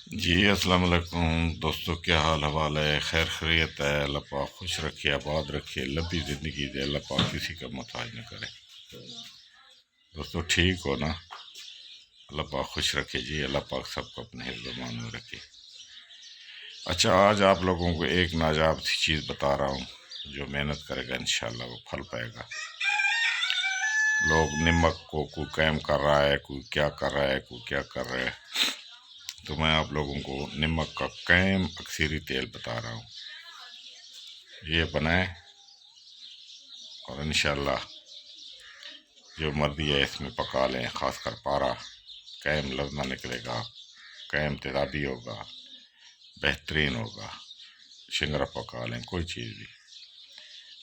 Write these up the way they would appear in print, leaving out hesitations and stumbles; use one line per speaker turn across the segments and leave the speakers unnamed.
جی السلام علیکم دوستوں، کیا حال حوال ہے؟ خیر خیریت ہے؟ اللہ پاک خوش رکھے، آباد رکھے، لمبی زندگی دے، اللہ پاک کسی کا محتاج نہ کرے۔ دوستوں ٹھیک ہو نا؟ اللہ پاک خوش رکھے جی، اللہ پاک سب کو اپنے حفظ و امان میں رکھے۔ اچھا، آج آپ لوگوں کو ایک ناجاب سی چیز بتا رہا ہوں، جو محنت کرے گا انشاءاللہ وہ پھل پائے گا۔ لوگ نمک کو کوئی قائم کر رہا ہے، کوئی کیا کر رہا ہے، کوئی کیا کر رہا ہے، تو میں آپ لوگوں کو نمک کا قائم اکثری تیل بتا رہا ہوں۔ یہ بنائیں اور انشاءاللہ جو مرضی ہے اس میں پکا لیں، خاص کر پارا قائم لفظ نہ نکلے گا، قائم تیزابی ہوگا، بہترین ہوگا۔ شنگرا پکا لیں کوئی چیز بھی،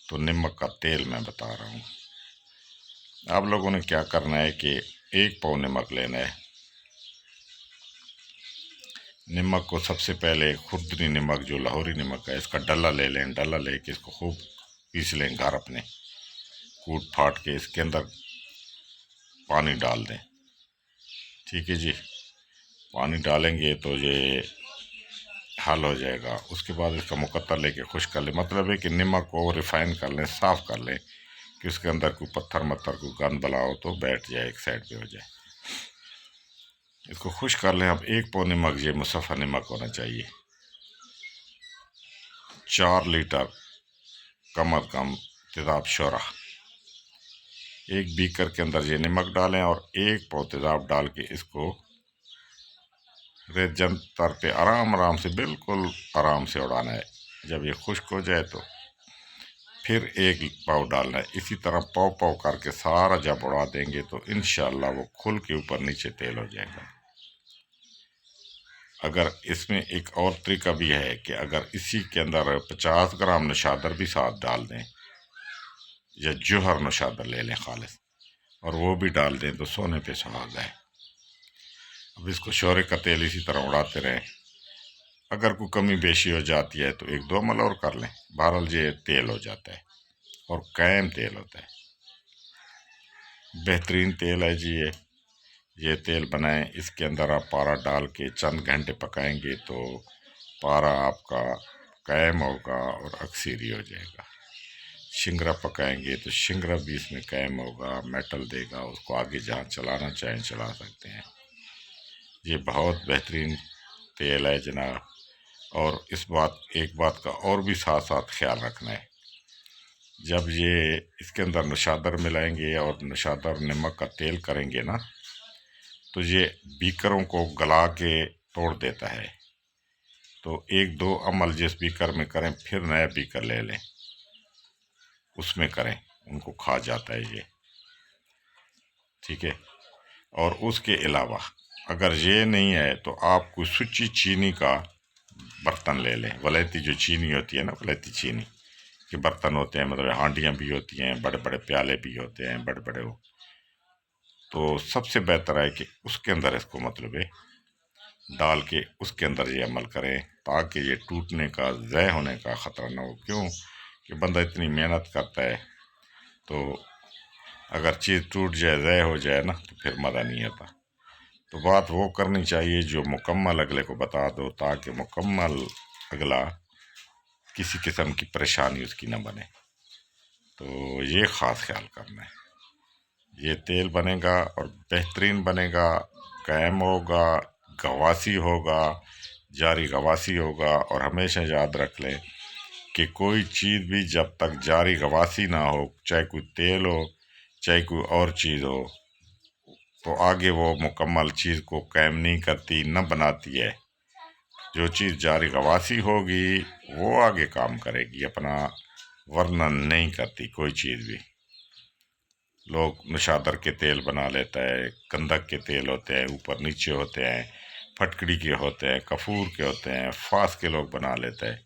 تو نمک کا تیل میں بتا رہا ہوں۔ آپ لوگوں نے کیا کرنا ہے کہ 1 پاؤ نمک لینا ہے۔ نمک کو سب سے پہلے خوردنی نمک جو لاہوری نمک ہے، اس کا ڈلہ لے لیں، ڈلہ لے کے اس کو خوب پیس لیں گھر اپنے، کوٹ پھاٹ کے اس کے اندر پانی ڈال دیں۔ ٹھیک ہے جی، پانی ڈالیں گے تو یہ حل ہو جائے گا۔ اس کے بعد اس کا مقطر لے کے خشک کر لیں، مطلب ہے کہ نمک کو ریفائن کر لیں، صاف کر لیں کہ اس کے اندر کوئی پتھر متر کوئی گند بلا ہو تو بیٹھ جائے، ایک سائڈ پہ ہو جائے۔ اس کو خشک کر لیں۔ اب 1 پاؤ نمک یہ مصفہ نمک ہونا چاہیے۔ 4 لیٹر کم از کم تیزاب شورہ، ایک بیکر کے اندر یہ نمک ڈالیں اور 1 پاؤ تیزاب ڈال کے اس کو ریت جنتر پہ آرام سے، بالکل آرام سے اڑانا ہے۔ جب یہ خشک ہو جائے تو پھر 1 پاؤ ڈالنا ہے۔ اسی طرح پاؤ پاؤ کر کے سارا جب اڑا دیں گے تو انشاءاللہ وہ کھل کے اوپر نیچے تیل ہو جائے گا۔ اگر اس میں ایک اور طریقہ بھی ہے کہ اگر اسی کے اندر 50 گرام نشادر بھی ساتھ ڈال دیں، یا جوہر نشادر لے لیں خالص، اور وہ بھی ڈال دیں تو سونے پہ سہاگا ہے۔ اب اس کو شورے کا تیل اسی طرح اڑاتے رہیں۔ اگر کوئی کمی بیشی ہو جاتی ہے تو 1-2 عمل اور کر لیں، بہرحال یہ تیل ہو جاتا ہے اور قائم تیل ہوتا ہے، بہترین تیل ہے جی۔ یہ تیل بنائیں، اس کے اندر آپ پارا ڈال کے چند گھنٹے پکائیں گے تو پارا آپ کا قائم ہوگا اور اکثری ہو جائے گا۔ شنگرا پکائیں گے تو شنگرا بھی اس میں قائم ہوگا، میٹل دے گا، اس کو آگے جہاں چلانا چاہیں چلا سکتے ہیں۔ یہ بہت بہترین تیل ہے جناب۔ اور ایک بات کا اور بھی ساتھ ساتھ خیال رکھنا ہے، جب یہ اس کے اندر نشادر ملائیں گے اور نشادر نمک کا تیل کریں گے نا، تو یہ بیکروں کو گلا کے توڑ دیتا ہے۔ تو 1-2 عمل جس بیکر میں کریں پھر نیا بیکر لے لیں، اس میں کریں، ان کو کھا جاتا ہے یہ۔ ٹھیک ہے، اور اس کے علاوہ اگر یہ نہیں ہے تو آپ کو سچی چینی کا برتن لے لیں، ولیتی جو چینی ہوتی ہے نا، ولیتی چینی کے برتن ہوتے ہیں، مطلب ہانڈیاں بھی ہوتی ہیں، بڑے بڑے پیالے بھی ہوتے ہیں، بڑے بڑے وہ، تو سب سے بہتر ہے کہ اس کے اندر اس کو مطلب ہے ڈال کے اس کے اندر یہ عمل کریں، تاکہ یہ ٹوٹنے کا، ضائع ہونے کا خطرہ نہ ہو۔ کیوں کہ بندہ اتنی محنت کرتا ہے تو اگر چیز ٹوٹ جائے، ضائع ہو جائے نا، تو پھر مزہ نہیں آتا۔ تو بات وہ کرنی چاہیے جو مکمل اگلے کو بتا دو، تاکہ مکمل اگلا کسی قسم کی پریشانی اس کی نہ بنے۔ تو یہ خاص خیال کرنا ہے۔ یہ تیل بنے گا اور بہترین بنے گا، قائم ہوگا، گواسی ہوگا، جاری گواسی ہوگا۔ اور ہمیشہ یاد رکھ لیں کہ کوئی چیز بھی جب تک جاری گواسی نہ ہو، چاہے کوئی تیل ہو، چاہے کوئی اور چیز ہو، تو آگے وہ مکمل چیز کو قائم نہیں کرتی، نہ بناتی ہے۔ جو چیز جاری گواسی ہوگی وہ آگے کام کرے گی اپنا، ورنہ نہیں کرتی کوئی چیز بھی۔ لوگ نشادر کے تیل بنا لیتا ہے، گندک کے تیل ہوتے ہیں، اوپر نیچے ہوتے ہیں، پھٹکڑی کے ہوتے ہیں، کفور کے ہوتے ہیں، فاس کے لوگ بنا لیتے ہیں،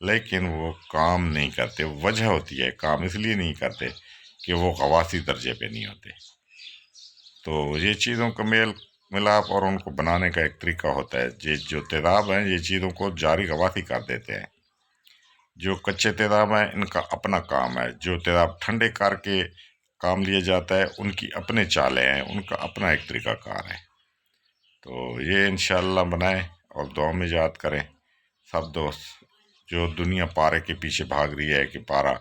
لیکن وہ کام نہیں کرتے۔ وجہ ہوتی ہے، کام اس لیے نہیں کرتے کہ وہ غواصی درجے پہ نہیں ہوتے۔ تو یہ چیزوں کا میل ملاپ اور ان کو بنانے کا ایک طریقہ ہوتا ہے۔ یہ جو تیزاب ہیں یہ چیزوں کو جاری گواسی کر دیتے ہیں۔ جو کچے تیزاب ہیں ان کا اپنا کام ہے، جو تیزاب ٹھنڈے کر کے کام لیا جاتا ہے ان کی اپنے چالیں ہیں، ان کا اپنا ایک طریقہ کار ہے۔ تو یہ انشاءاللہ بنائیں اور دعا میں یاد کریں سب دوست۔ جو دنیا پارے کے پیچھے بھاگ رہی ہے کہ پارا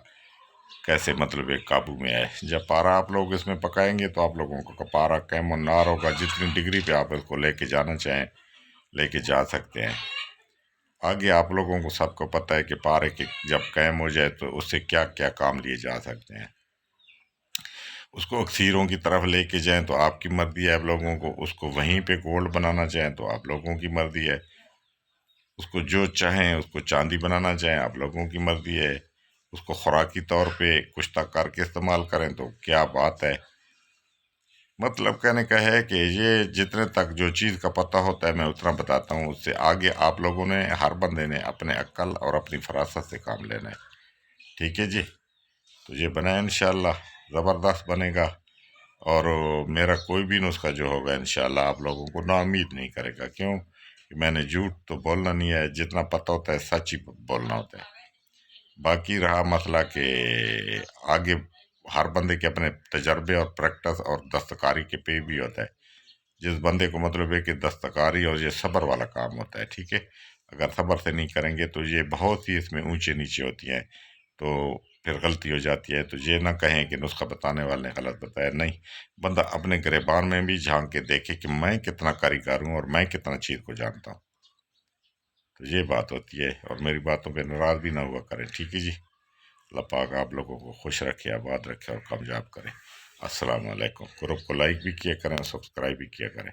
کیسے مطلب ایک قابو میں آئے، جب پارا آپ لوگ اس میں پکائیں گے تو آپ لوگوں کو پارا قائم و نار ہوگا، جتنی ڈگری پہ آپ اس کو لے کے جانا چاہیں لے کے جا سکتے ہیں۔ آگے آپ لوگوں کو سب کو پتہ ہے کہ پارے کے جب قائم ہو جائے تو اس سے کیا کیا کام لیے جا سکتے ہیں۔ اس کو اکثیروں کی طرف لے کے جائیں تو آپ کی مرضی ہے، آپ لوگوں کو اس کو وہیں پہ گولڈ بنانا چاہیں تو آپ لوگوں کی مرضی ہے، اس کو جو چاہیں اس کو چاندی بنانا چاہیں آپ لوگوں کی مرضی ہے، اس کو خوراکی طور پہ کشتہ کر کے استعمال کریں تو کیا بات ہے۔ مطلب کہنے کا ہے کہ یہ جتنے تک جو چیز کا پتہ ہوتا ہے میں اتنا بتاتا ہوں، اس سے آگے آپ لوگوں نے ہر بندے نے اپنے عقل اور اپنی فراست سے کام لینا ہے، ٹھیک ہے جی۔ تو یہ بنائیں انشاءاللہ زبردست بنے گا، اور میرا کوئی بھی نسخہ جو ہوگا انشاءاللہ آپ لوگوں کو نا امید نہیں کرے گا، کیوں کہ میں نے جھوٹ تو بولنا نہیں ہے، جتنا پتہ ہوتا ہے سچ ہی بولنا ہوتا ہے۔ باقی رہا مسئلہ کہ آگے ہر بندے کے اپنے تجربے اور پریکٹس اور دستکاری کے پہ بھی ہوتا ہے، جس بندے کو مطلب ہے کہ دستکاری اور یہ صبر والا کام ہوتا ہے، ٹھیک ہے۔ اگر صبر سے نہیں کریں گے تو یہ بہت ہی اس میں اونچے نیچے ہوتی ہیں، تو پھر غلطی ہو جاتی ہے۔ تو یہ نہ کہیں کہ نسخہ بتانے والے نے غلط بتایا، نہیں، بندہ اپنے گریبان میں بھی جھانک کے دیکھے کہ میں کتنا کاریگر ہوں اور میں کتنا چیز کو جانتا ہوں، تو یہ بات ہوتی ہے۔ اور میری باتوں پہ ناراض بھی نہ ہوا کریں، ٹھیک ہے جی۔ اللہ پاک آپ لوگوں کو خوش رکھے، آباد رکھے اور کامیاب کرے۔ السلام علیکم۔ گروپ کو لائک بھی کیا کریں اور سبسکرائب بھی کیا کریں۔